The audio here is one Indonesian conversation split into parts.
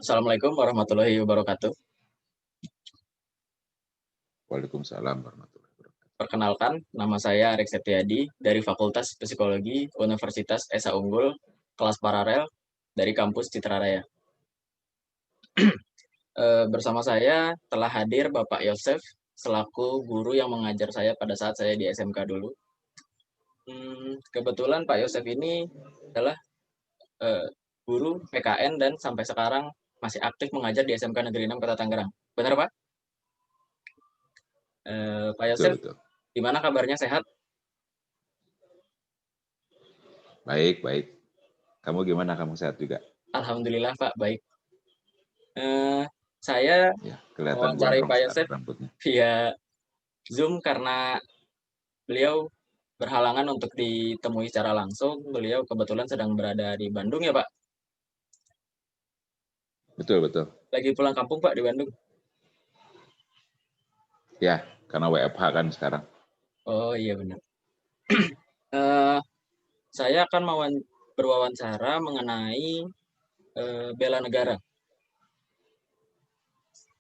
Assalamualaikum warahmatullahi wabarakatuh. Waalaikumsalam warahmatullahi wabarakatuh. Perkenalkan, nama saya Arik Septiadi dari Fakultas Psikologi Universitas Esa Unggul, kelas paralel dari kampus Citra Raya. Bersama saya telah hadir Bapak Yosef selaku guru yang mengajar saya pada saat saya di SMK dulu. Kebetulan Pak Yosef ini adalah eh, guru PKN dan sampai sekarang masih aktif mengajar di SMK Negeri 6 Kota Tangerang. Benar Pak? Pak Betul, Yosef, betul. gimana kabarnya, sehat? Baik, baik. Kamu gimana? Kamu sehat juga? Alhamdulillah Pak, baik. Eh, saya Ya, kelihatan mewawancarai gondrong Pak sekarang Yosef rambutnya. via Zoom karena beliau berhalangan untuk ditemui secara langsung. Beliau kebetulan sedang berada di Bandung ya Pak. Betul, betul. Lagi pulang kampung Pak di Bandung. Ya, karena WFH kan sekarang. Oh iya benar. Eh, saya akan berwawancara mengenai bela negara.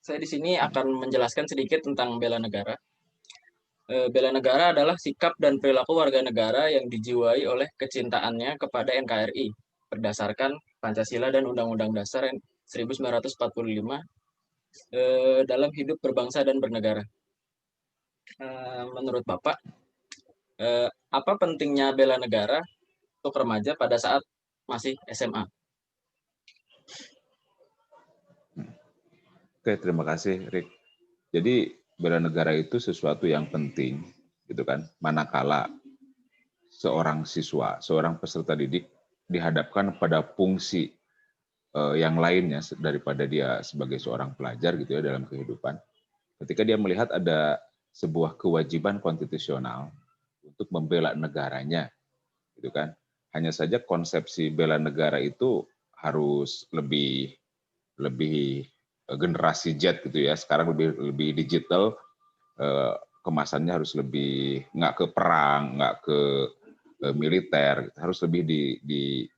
Saya di sini akan menjelaskan sedikit tentang bela negara. Bela negara adalah sikap dan perilaku warga negara yang dijiwai oleh kecintaannya kepada NKRI berdasarkan Pancasila dan Undang-Undang Dasar 1945 dalam hidup berbangsa dan bernegara. Menurut Bapak, apa pentingnya bela negara untuk remaja pada saat masih SMA? Oke, terima kasih, Rick. Jadi, bela negara itu sesuatu yang penting, gitu kan. Manakala seorang siswa, seorang peserta didik dihadapkan pada fungsi yang lainnya daripada dia sebagai seorang pelajar gitu ya dalam kehidupan. Ketika dia melihat ada sebuah kewajiban konstitusional untuk membela negaranya, gitu kan. Hanya saja konsepsi bela negara itu harus lebih lebih generasi Z gitu ya. Sekarang lebih lebih digital, kemasannya harus lebih nggak ke perang, nggak ke militer, gitu. Harus lebih di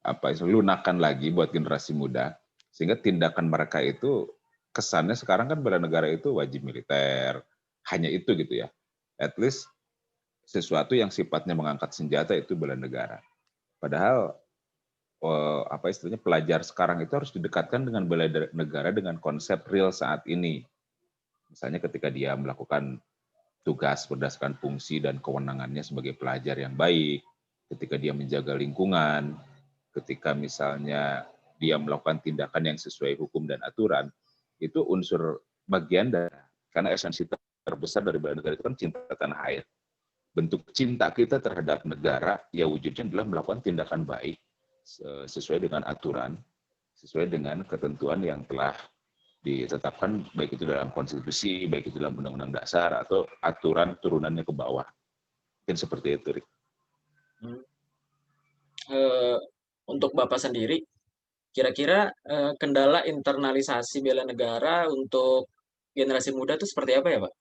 apa lunakan lagi buat generasi muda, sehingga tindakan mereka itu kesannya sekarang kan bela negara itu wajib militer, hanya itu gitu ya. At least sesuatu yang sifatnya mengangkat senjata itu bela negara. Padahal apa istilahnya pelajar sekarang itu harus didekatkan dengan bela negara dengan konsep real saat ini. Misalnya ketika dia melakukan tugas berdasarkan fungsi dan kewenangannya sebagai pelajar yang baik, ketika dia menjaga lingkungan, ketika misalnya dia melakukan tindakan yang sesuai hukum dan aturan, itu unsur bagian dari, karena esensi terbesar dari bela negara itu kan cinta tanah air. Bentuk cinta kita terhadap negara, ya wujudnya adalah melakukan tindakan baik sesuai dengan aturan, sesuai dengan ketentuan yang telah ditetapkan, baik itu dalam konstitusi, baik itu dalam undang-undang dasar, atau aturan turunannya ke bawah. Mungkin seperti itu, Rik. Eh, untuk Bapak sendiri, kira-kira kendala internalisasi bela negara untuk generasi muda itu seperti apa ya Pak?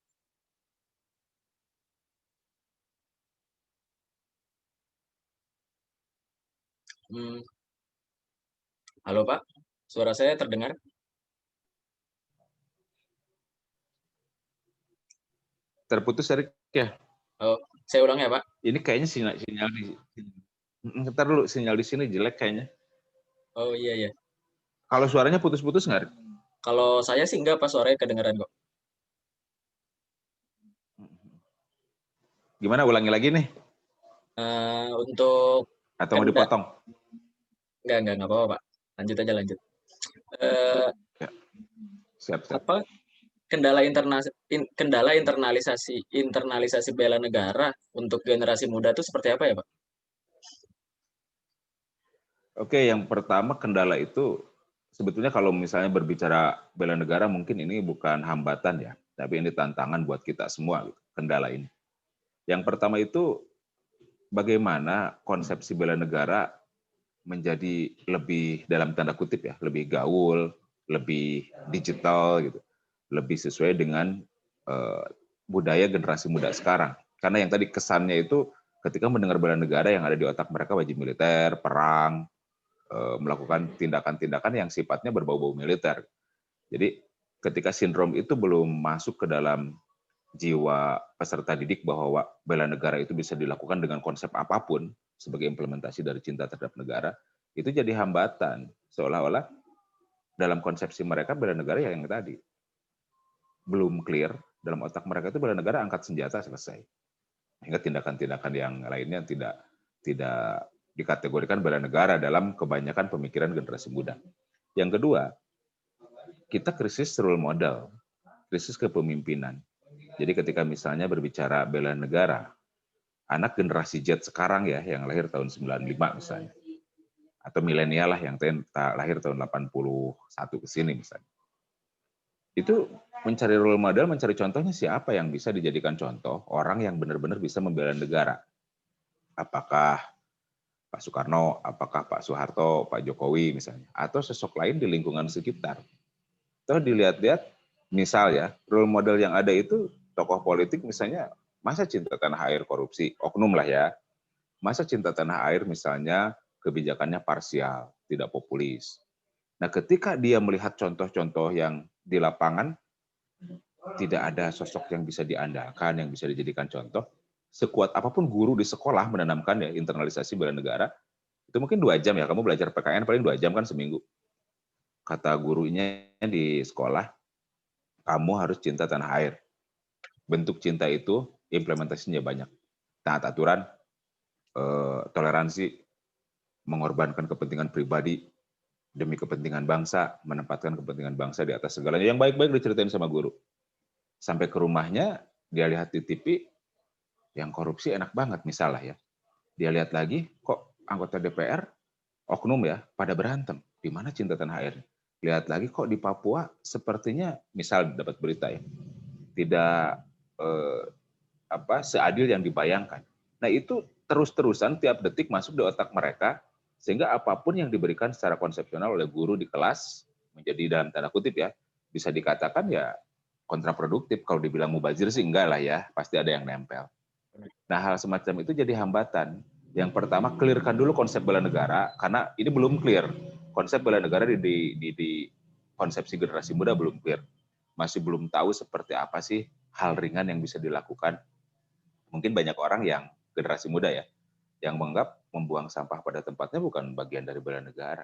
Hmm, halo Pak, suara saya terdengar? Terputus, Rik, ya? Oh, saya ulang ya Pak. Ini kayaknya sinyal di ntar dulu, sinyal di sini jelek kayaknya. Oh iya ya. Kalau suaranya putus-putus nggak, Rik? Kalau saya sih enggak Pak, suaranya kedengeran kok. Gimana, ulangi lagi nih? Untuk Atau mau kenda dipotong? enggak apa-apa Pak. Lanjut aja lanjut. Eh, Ya, siap, siap. apa kendala internalisasi bela negara untuk generasi muda itu seperti apa ya Pak? Oke, yang pertama kendala itu sebetulnya kalau misalnya berbicara bela negara mungkin ini bukan hambatan ya, tapi ini tantangan buat kita semua, gitu, kendala ini. Yang pertama itu bagaimana konsepsi bela negara menjadi lebih dalam tanda kutip ya, lebih gaul, lebih digital gitu, lebih sesuai dengan eh, budaya generasi muda sekarang. Karena yang tadi kesannya itu ketika mendengar bela negara yang ada di otak mereka wajib militer, perang, melakukan tindakan-tindakan yang sifatnya berbau-bau militer. Jadi ketika sindrom itu belum masuk ke dalam jiwa peserta didik bahwa bela negara itu bisa dilakukan dengan konsep apapun sebagai implementasi dari cinta terhadap negara, itu jadi hambatan. Seolah-olah dalam konsepsi mereka bela negara yang tadi belum clear dalam otak mereka itu bela negara angkat senjata selesai. Hingga tindakan-tindakan yang lainnya tidak dikategorikan bela negara dalam kebanyakan pemikiran generasi muda. Yang kedua, kita krisis role model, krisis kepemimpinan. Jadi ketika misalnya berbicara bela negara, anak generasi Z sekarang ya, yang lahir tahun 95 misalnya, atau milenial lah yang lahir tahun 81 ke sini misalnya. Itu mencari role model, mencari contohnya siapa yang bisa dijadikan contoh, orang yang benar-benar bisa membela negara. Apakah Pak Soekarno, apakah Pak Soeharto, Pak Jokowi misalnya, atau sosok lain di lingkungan sekitar. Toh dilihat-lihat, misal ya, role model yang ada itu tokoh politik misalnya, masa cinta tanah air korupsi, oknum lah ya, masa cinta tanah air misalnya kebijakannya parsial, tidak populis. Nah ketika dia melihat contoh-contoh yang di lapangan, tidak ada sosok yang bisa diandalkan, yang bisa dijadikan contoh, sekuat apapun guru di sekolah menanamkan ya internalisasi bela negara, itu mungkin 2 jam ya, kamu belajar PKN paling 2 jam kan seminggu. Kata gurunya di sekolah, kamu harus cinta tanah air. Bentuk cinta itu implementasinya banyak. Taat aturan, toleransi, mengorbankan kepentingan pribadi demi kepentingan bangsa, menempatkan kepentingan bangsa di atas segalanya. Yang baik-baik diceritain sama guru. Sampai ke rumahnya, dia lihat di TV, yang korupsi enak banget misalnya ya. Dia lihat lagi, kok anggota DPR, oknum ya, pada berantem. Di mana cinta tanah air? Lihat lagi kok di Papua sepertinya, misal dapat berita ya, tidak seadil yang dibayangkan. Nah itu terus-terusan tiap detik masuk di otak mereka, sehingga apapun yang diberikan secara konsepsional oleh guru di kelas, menjadi dalam tanda kutip ya, bisa dikatakan ya kontraproduktif. Kalau dibilang mubazir sih enggak lah ya, pasti ada yang nempel. Nah hal semacam itu jadi hambatan. Yang pertama, clearkan dulu konsep bela negara, karena ini belum clear. Konsep bela negara di konsepsi generasi muda belum clear. Masih belum tahu seperti apa sih hal ringan yang bisa dilakukan. Mungkin banyak orang yang generasi muda ya, yang menganggap membuang sampah pada tempatnya bukan bagian dari bela negara.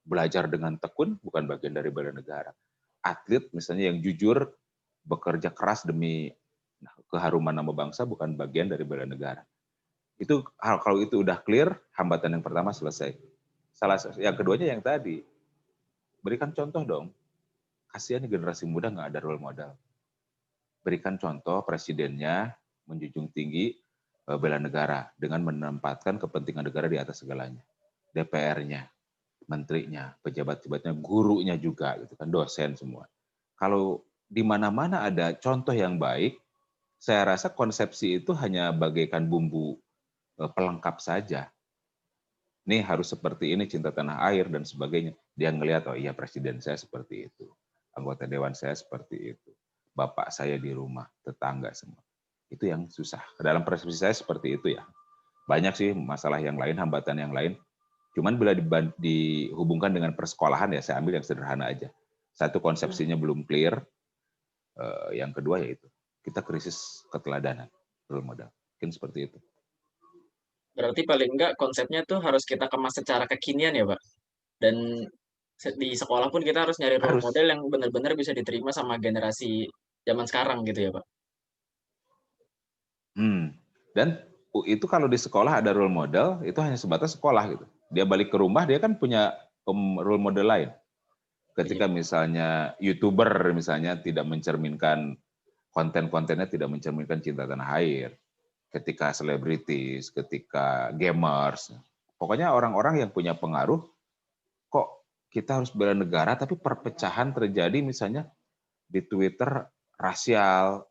Belajar dengan tekun bukan bagian dari bela negara. Atlet misalnya yang jujur, bekerja keras demi keharuman nama bangsa bukan bagian dari bela negara. Itu hal, kalau itu udah clear, hambatan yang pertama selesai. Yang keduanya yang tadi, berikan contoh dong. Kasihan generasi muda nggak ada role model. Berikan contoh presidennya menjunjung tinggi bela negara dengan menempatkan kepentingan negara di atas segalanya. DPR-nya, menterinya, pejabat-pejabatnya, gurunya juga, gitu kan, dosen semua. Kalau di mana-mana ada contoh yang baik, saya rasa konsepsi itu hanya bagaikan bumbu pelengkap saja. Ini harus seperti ini, cinta tanah air dan sebagainya. Dia ngelihat, oh iya presiden saya seperti itu, anggota dewan saya seperti itu, bapak saya di rumah, tetangga semua. Itu yang susah. Dalam persepsi saya seperti itu ya. Banyak sih masalah yang lain, hambatan yang lain. Cuman bila dihubungkan dengan persekolahan ya, saya ambil yang sederhana aja. Satu, konsepsinya belum clear. Yang kedua yaitu kita krisis keteladanan, role model. Mungkin seperti itu. Berarti paling enggak konsepnya tuh harus kita kemas secara kekinian ya, Pak. Dan di sekolah pun kita harus nyari role Harus. model yang benar-benar bisa diterima sama generasi zaman sekarang gitu ya, Pak. Dan itu kalau di sekolah ada role model, itu hanya sebatas sekolah gitu. Dia balik ke rumah, dia kan punya role model lain. Iya. Ketika misalnya YouTuber misalnya tidak mencerminkan konten-kontennya, tidak mencerminkan cinta tanah air, ketika selebritis, ketika gamers, pokoknya orang-orang yang punya pengaruh, kok kita harus bela negara, tapi perpecahan terjadi misalnya di Twitter, rasial,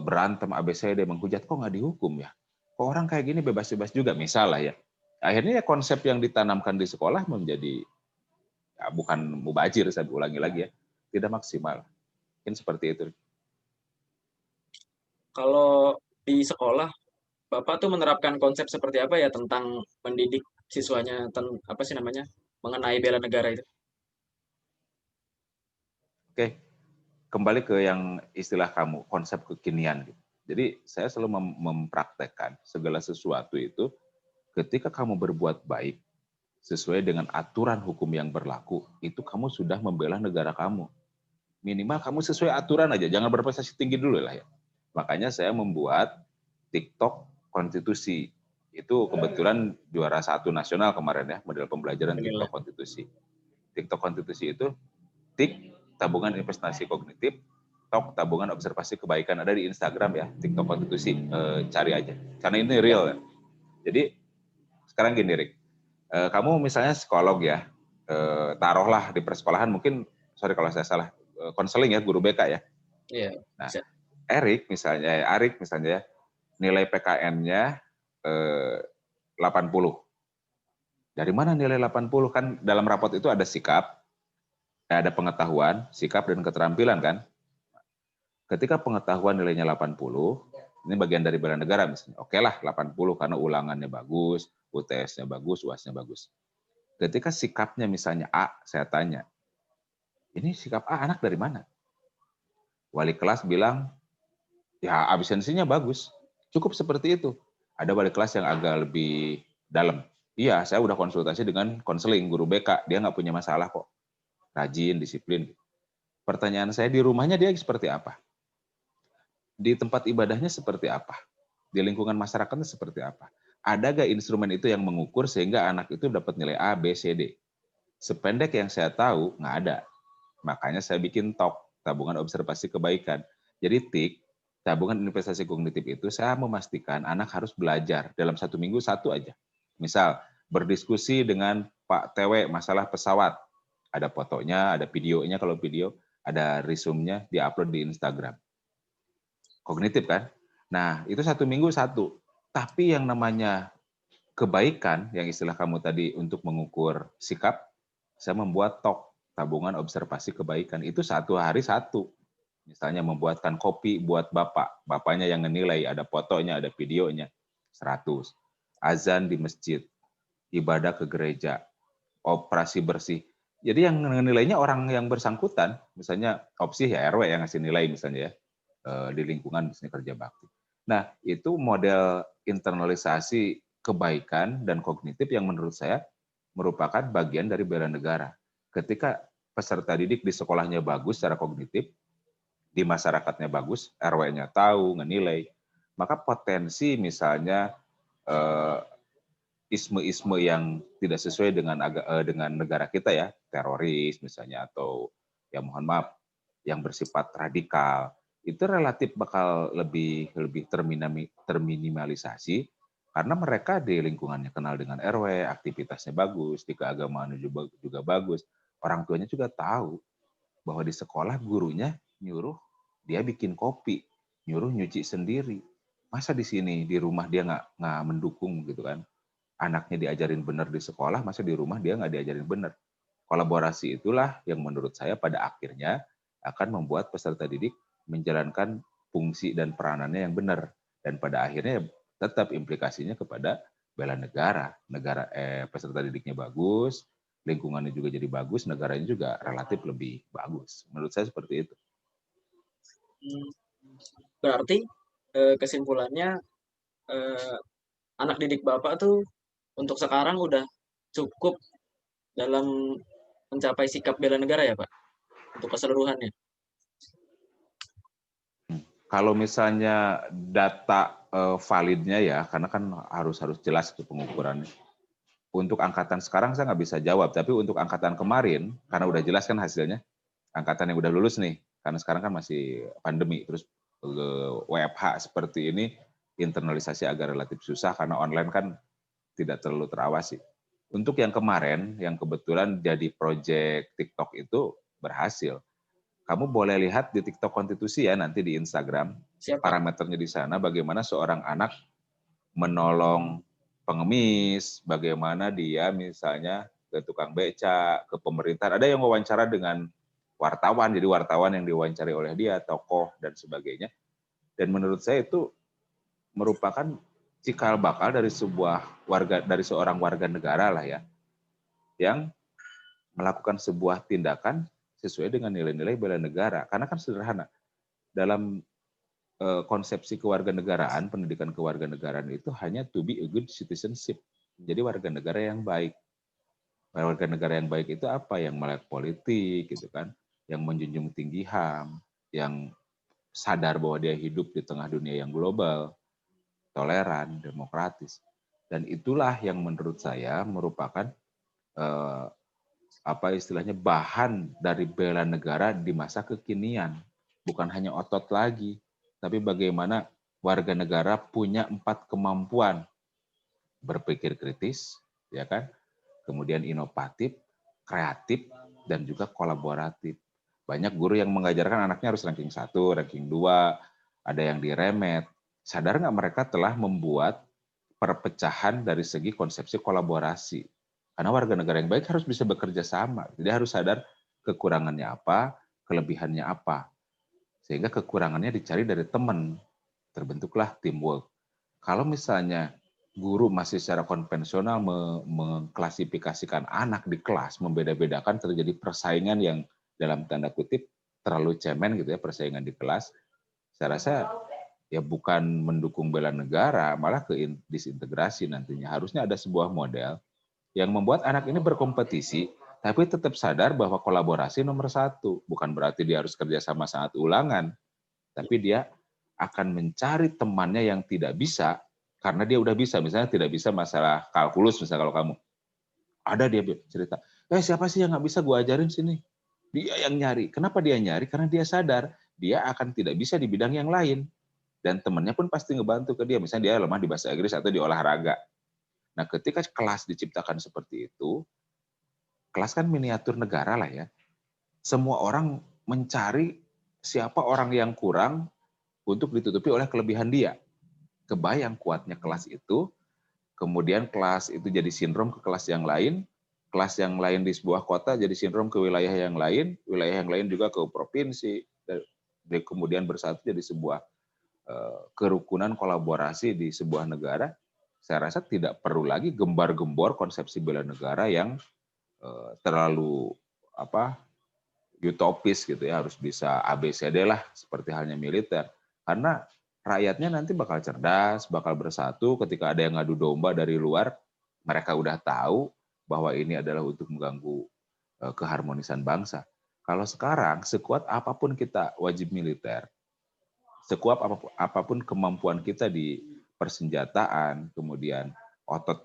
berantem, ABCD, menghujat, kok nggak dihukum ya? Kok orang kayak gini bebas-bebas juga, misalnya ya. Akhirnya ya konsep yang ditanamkan di sekolah menjadi, ya bukan mubazir, saya ulangi lagi ya, tidak maksimal. Mungkin seperti itu. Kalau di sekolah, Bapak tuh menerapkan konsep seperti apa ya tentang mendidik siswanya, apa sih namanya, mengenai bela negara itu? Oke, kembali ke yang istilah kamu, konsep kekinian gitu. Jadi saya selalu mempraktekkan segala sesuatu itu ketika kamu berbuat baik sesuai dengan aturan hukum yang berlaku, itu kamu sudah membela negara kamu. Minimal kamu sesuai aturan aja, jangan berprestasi tinggi dulu lah ya. Makanya saya membuat TikTok konstitusi. Itu kebetulan juara 1 nasional kemarin ya, model pembelajaran Alhamdulillah. TikTok konstitusi. TikTok konstitusi itu tik tabungan investasi kognitif, tok tabungan observasi kebaikan, ada di Instagram ya, TikTok konstitusi, cari aja. Karena ini Ya, real ya. Jadi sekarang gini Rick, kamu misalnya psikolog ya, taruhlah di persekolahan mungkin, sorry kalau saya salah, konseling ya, guru BK ya. iya, Nah, bisa. Arik misalnya ya, nilai PKN-nya 80. Dari mana nilai 80? Kan dalam rapot itu ada sikap, ada pengetahuan, sikap, dan keterampilan kan. Ketika pengetahuan nilainya 80, ini bagian dari bela negara misalnya. Oke lah 80 karena ulangannya bagus, UTS-nya bagus, UAS-nya bagus. Ketika sikapnya misalnya A, saya tanya, ini sikap A anak dari mana? Wali kelas bilang, ya absensinya bagus. Cukup seperti itu. Ada wali kelas yang agak lebih dalam. Iya, saya udah konsultasi dengan konseling, guru BK. Dia nggak punya masalah kok. Rajin, disiplin. Pertanyaan saya, di rumahnya dia seperti apa? Di tempat ibadahnya seperti apa? Di lingkungan masyarakatnya seperti apa? Ada nggak instrumen itu yang mengukur sehingga anak itu dapat nilai A, B, C, D? Sependek yang saya tahu, nggak ada. Makanya saya bikin TOK, tabungan observasi kebaikan. Jadi TIK, tabungan investasi kognitif itu saya memastikan anak harus belajar dalam 1 minggu 1 aja. Misal, berdiskusi dengan Pak TW masalah pesawat. Ada fotonya, ada videonya, kalau video, ada resume-nya, di-upload di Instagram. Kognitif kan? Nah, itu 1 minggu 1. Tapi yang namanya kebaikan, yang istilah kamu tadi untuk mengukur sikap, saya membuat TOK, tabungan observasi kebaikan. Itu 1 hari 1. Misalnya membuatkan kopi buat bapak, bapaknya yang menilai, ada fotonya, ada videonya, 100. Azan di masjid, ibadah ke gereja, operasi bersih. Jadi yang menilainya orang yang bersangkutan, misalnya opsi ya RW yang ngasih nilai misalnya ya, di lingkungan misalnya kerja bakti. Nah, itu model internalisasi kebaikan dan kognitif yang menurut saya merupakan bagian dari bela negara. Ketika peserta didik di sekolahnya bagus secara kognitif, di masyarakatnya bagus, RW-nya tahu, ngenilai, maka potensi misalnya eh, isme-isme yang tidak sesuai dengan negara kita ya, teroris misalnya, atau ya mohon maaf, yang bersifat radikal, itu relatif bakal lebih lebih terminimalisasi karena mereka di lingkungannya kenal dengan RW, aktivitasnya bagus, di keagamaan juga bagus, orang tuanya juga tahu bahwa di sekolah gurunya nyuruh dia bikin kopi, nyuruh nyuci sendiri. Masa di sini di rumah dia nggak mendukung gitu kan? Anaknya diajarin benar di sekolah, masa di rumah dia nggak diajarin benar. Kolaborasi itulah yang menurut saya pada akhirnya akan membuat peserta didik menjalankan fungsi dan peranannya yang benar. Dan pada akhirnya tetap implikasinya kepada bela negara. Peserta didiknya bagus, lingkungannya juga jadi bagus, negaranya juga relatif lebih bagus. Menurut saya seperti itu. Hmm, Berarti kesimpulannya, eh, anak didik Bapak tuh untuk sekarang udah cukup dalam mencapai sikap bela negara ya, Pak? Untuk keseluruhannya. Kalau misalnya data validnya ya, karena kan harus jelas itu pengukurannya. Untuk angkatan sekarang saya nggak bisa jawab, tapi untuk angkatan kemarin, karena udah jelas kan hasilnya, angkatan yang udah lulus nih, karena sekarang kan masih pandemi, terus WFH seperti ini, internalisasi agak relatif susah, karena online kan tidak terlalu terawasi. Untuk yang kemarin, yang kebetulan jadi proyek TikTok itu berhasil. Kamu boleh lihat di TikTok konstitusi ya, nanti di Instagram, Siapa? parameternya di sana, bagaimana seorang anak menolong pengemis, bagaimana dia misalnya ke tukang beca, ke pemerintahan. Ada yang wawancara dengan wartawan, jadi wartawan yang diwawancari oleh dia, tokoh, dan sebagainya. Dan menurut saya itu merupakan cikal bakal dari seorang warga negara lah ya, yang melakukan sebuah tindakan sesuai dengan nilai-nilai bela negara. Karena kan sederhana, dalam konsepsi kewarganegaraan, pendidikan kewarganegaraan itu hanya to be a good citizenship, menjadi warga negara yang baik. Warga negara yang baik itu apa? Yang melek politik, gitu kan, yang menjunjung tinggi HAM, yang sadar bahwa dia hidup di tengah dunia yang global, toleran, demokratis. Dan itulah yang menurut saya merupakan eh, apa istilahnya bahan dari bela negara di masa kekinian. Bukan hanya otot lagi, tapi bagaimana warga negara punya 4 kemampuan: berpikir kritis, ya kan? Kemudian inovatif, kreatif, dan juga kolaboratif. Banyak guru yang mengajarkan anaknya harus ranking 1, ranking 2, ada yang diremet. Sadar nggak mereka telah membuat perpecahan dari segi konsepsi kolaborasi? Karena warga negara yang baik harus bisa bekerja sama. Jadi harus sadar kekurangannya apa, kelebihannya apa. Sehingga kekurangannya dicari dari teman. Terbentuklah teamwork. Kalau misalnya guru masih secara konvensional mengklasifikasikan anak di kelas, membeda-bedakan, terjadi persaingan yang dalam tanda kutip terlalu cemen gitu ya, persaingan di kelas, saya rasa ya bukan mendukung bela negara, malah ke disintegrasi nantinya. Harusnya ada sebuah model yang membuat anak ini berkompetisi, tapi tetap sadar bahwa kolaborasi nomor satu. Bukan berarti dia harus kerja sama saat ulangan, tapi dia akan mencari temannya yang tidak bisa, karena dia udah bisa. Misalnya tidak bisa masalah kalkulus, misalnya kalau kamu. Ada dia cerita, siapa sih yang nggak bisa gue ajarin sini? Dia yang nyari. Kenapa dia nyari? Karena dia sadar dia akan tidak bisa di bidang yang lain. Dan temannya pun pasti ngebantu ke dia. Misalnya dia lemah di bahasa Inggris atau di olahraga. Nah, ketika kelas diciptakan seperti itu, kelas kan miniatur negara lah ya. Semua orang mencari siapa orang yang kurang untuk ditutupi oleh kelebihan dia. Kebayang kuatnya kelas itu, kemudian kelas itu jadi sindrom ke kelas yang lain di sebuah kota jadi sindrom ke wilayah yang lain juga ke provinsi, dan kemudian bersatu jadi sebuah kerukunan kolaborasi di sebuah negara. Saya rasa tidak perlu lagi gembar-gembor konsepsi bela negara yang terlalu utopis gitu ya, harus bisa ABCD lah seperti halnya militer. Karena rakyatnya nanti bakal cerdas, bakal bersatu. Ketika ada yang ngadu domba dari luar, mereka udah tahu bahwa ini adalah untuk mengganggu keharmonisan bangsa. Kalau sekarang, sekuat apapun kita wajib militer, sekuat apapun kemampuan kita di persenjataan, kemudian otot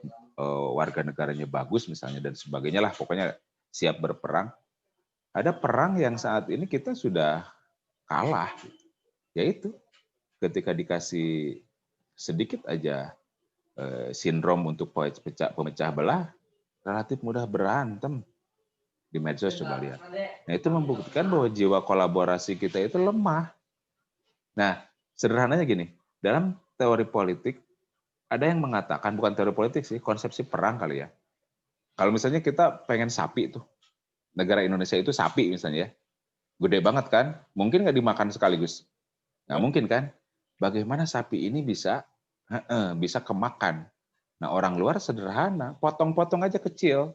warga negaranya bagus misalnya dan sebagainya lah, pokoknya siap berperang. Ada perang yang saat ini kita sudah kalah, yaitu ketika dikasih sedikit aja sindrom untuk pemecah belah, relatif mudah berantem di medsos, coba lihat. Nah, itu membuktikan bahwa jiwa kolaborasi kita itu lemah. Nah, sederhananya gini, dalam teori politik ada yang mengatakan, bukan teori politik sih, konsepsi perang kali ya. Kalau misalnya kita pengen sapi tuh, negara Indonesia itu sapi misalnya ya, gede banget kan, mungkin nggak dimakan sekaligus? Nggak mungkin kan? Bagaimana sapi ini bisa kemakan? Nah, orang luar sederhana, potong-potong aja kecil,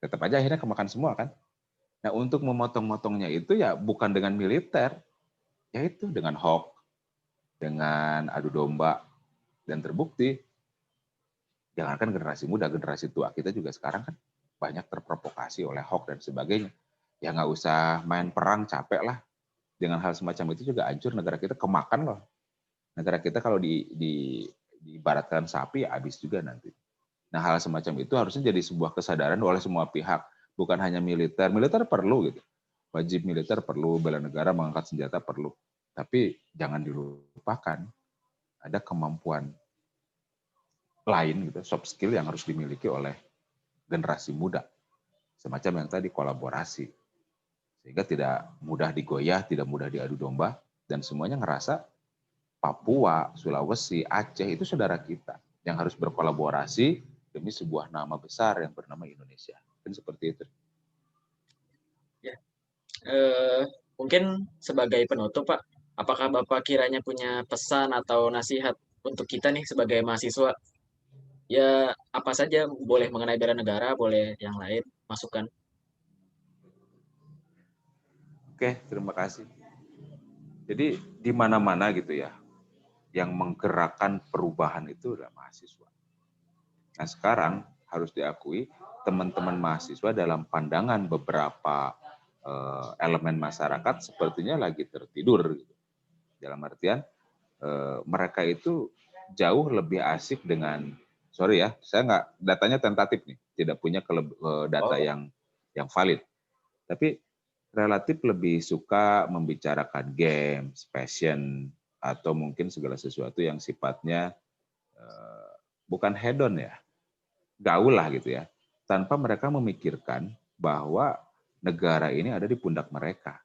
tetap aja akhirnya kemakan semua kan? Nah, untuk memotong-motongnya itu ya bukan dengan militer, yaitu dengan hoax, dengan adu domba, dan terbukti, jangankan generasi muda, generasi tua kita juga sekarang kan banyak terprovokasi oleh hoax dan sebagainya. Ya nggak usah main perang, capek lah. Dengan hal semacam itu juga hancur negara kita, kemakan loh. Negara kita kalau diibaratkan sapi, ya habis juga nanti. Nah, hal semacam itu harusnya jadi sebuah kesadaran oleh semua pihak, bukan hanya militer. Militer perlu gitu, wajib militer perlu, bela negara mengangkat senjata perlu. Tapi jangan dilupakan, ada kemampuan lain gitu, soft skill yang harus dimiliki oleh generasi muda. Semacam yang tadi, kolaborasi. Sehingga tidak mudah digoyah, tidak mudah diadu domba, dan semuanya ngerasa Papua, Sulawesi, Aceh itu saudara kita yang harus berkolaborasi demi sebuah nama besar yang bernama Indonesia. Kan seperti itu. Ya, mungkin sebagai penutup, Pak, apakah Bapak kiranya punya pesan atau nasihat untuk kita nih sebagai mahasiswa? Ya, apa saja boleh mengenai bela negara, boleh yang lain, masukan. Oke, terima kasih. Jadi di mana-mana gitu ya, yang menggerakkan perubahan itu adalah mahasiswa. Nah sekarang harus diakui teman-teman mahasiswa dalam pandangan beberapa elemen masyarakat sepertinya lagi tertidur. Gitu. Dalam artian mereka itu jauh lebih asik dengan, sorry ya, saya nggak, datanya tentatif nih, tidak punya data Oh, yang valid. Tapi relatif lebih suka membicarakan games, passion, atau mungkin segala sesuatu yang sifatnya bukan hedon ya, gaul lah gitu ya, tanpa mereka memikirkan bahwa negara ini ada di pundak mereka.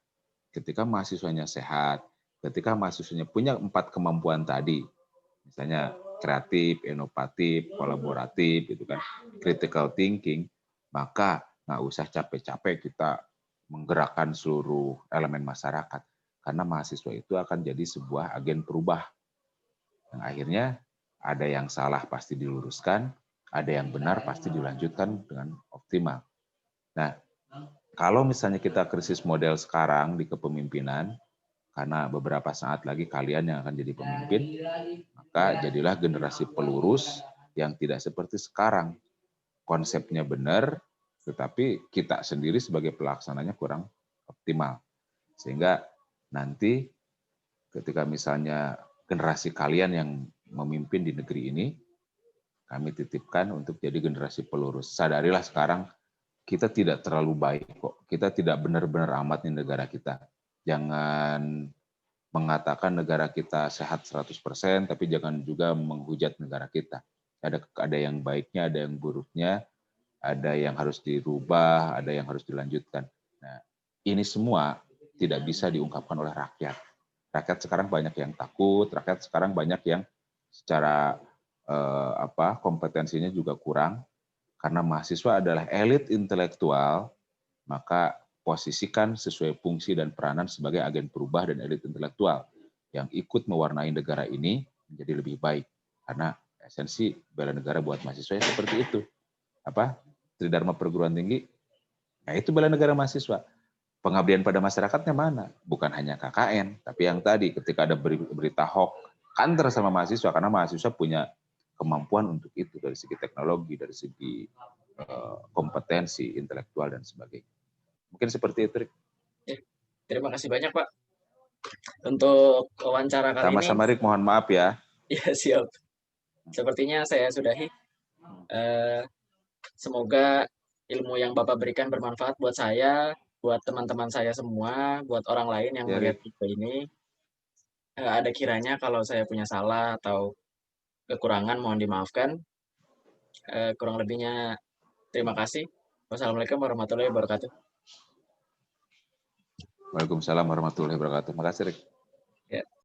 Ketika mahasiswanya sehat, ketika mahasiswanya punya 4 kemampuan tadi, misalnya kreatif, inovatif, kolaboratif, gitu kan, critical thinking, maka nggak usah capek-capek kita menggerakkan seluruh elemen masyarakat, karena mahasiswa itu akan jadi sebuah agen perubah. Yang akhirnya ada yang salah pasti diluruskan, ada yang benar pasti dilanjutkan dengan optimal. Nah, kalau misalnya kita krisis model sekarang di kepemimpinan, karena beberapa saat lagi kalian yang akan jadi pemimpin, maka jadilah generasi pelurus yang tidak seperti sekarang. Konsepnya benar, tetapi kita sendiri sebagai pelaksananya kurang optimal. Sehingga nanti ketika misalnya generasi kalian yang memimpin di negeri ini, kami titipkan untuk jadi generasi pelurus. Sadarilah sekarang kita tidak terlalu baik kok. Kita tidak benar-benar amat nih negara kita. Jangan mengatakan negara kita sehat 100%, tapi jangan juga menghujat negara kita. Ada yang baiknya, ada yang buruknya, ada yang harus dirubah, ada yang harus dilanjutkan. Nah, ini semua tidak bisa diungkapkan oleh rakyat. Rakyat sekarang banyak yang takut, rakyat sekarang banyak yang secara kompetensinya juga kurang, karena mahasiswa adalah elit intelektual, maka posisikan sesuai fungsi dan peranan sebagai agen perubah dan elit intelektual yang ikut mewarnai negara ini menjadi lebih baik. Karena esensi bela negara buat mahasiswa seperti itu. Apa? Tridharma perguruan tinggi, nah itu bela negara mahasiswa. Pengabdian pada masyarakatnya mana? Bukan hanya KKN, tapi yang tadi ketika ada berita hoax, kantor sama mahasiswa, karena mahasiswa punya kemampuan untuk itu dari segi teknologi, dari segi kompetensi intelektual dan sebagainya. Mungkin seperti itu, Rik. ya. Terima kasih banyak, Pak, untuk wawancara kali ini. Sama-sama, Rik. Mohon maaf ya. Ya, siap. Sepertinya saya sudahi. Semoga ilmu yang Bapak berikan bermanfaat buat saya, buat teman-teman saya semua, buat orang lain yang Ya, melihat Rik. video ini. Ada kiranya kalau saya punya salah atau kekurangan mohon dimaafkan. Kurang lebihnya terima kasih. Wassalamualaikum warahmatullahi wabarakatuh. Waalaikumsalam warahmatullahi wabarakatuh. Makasih, Rik. Ya.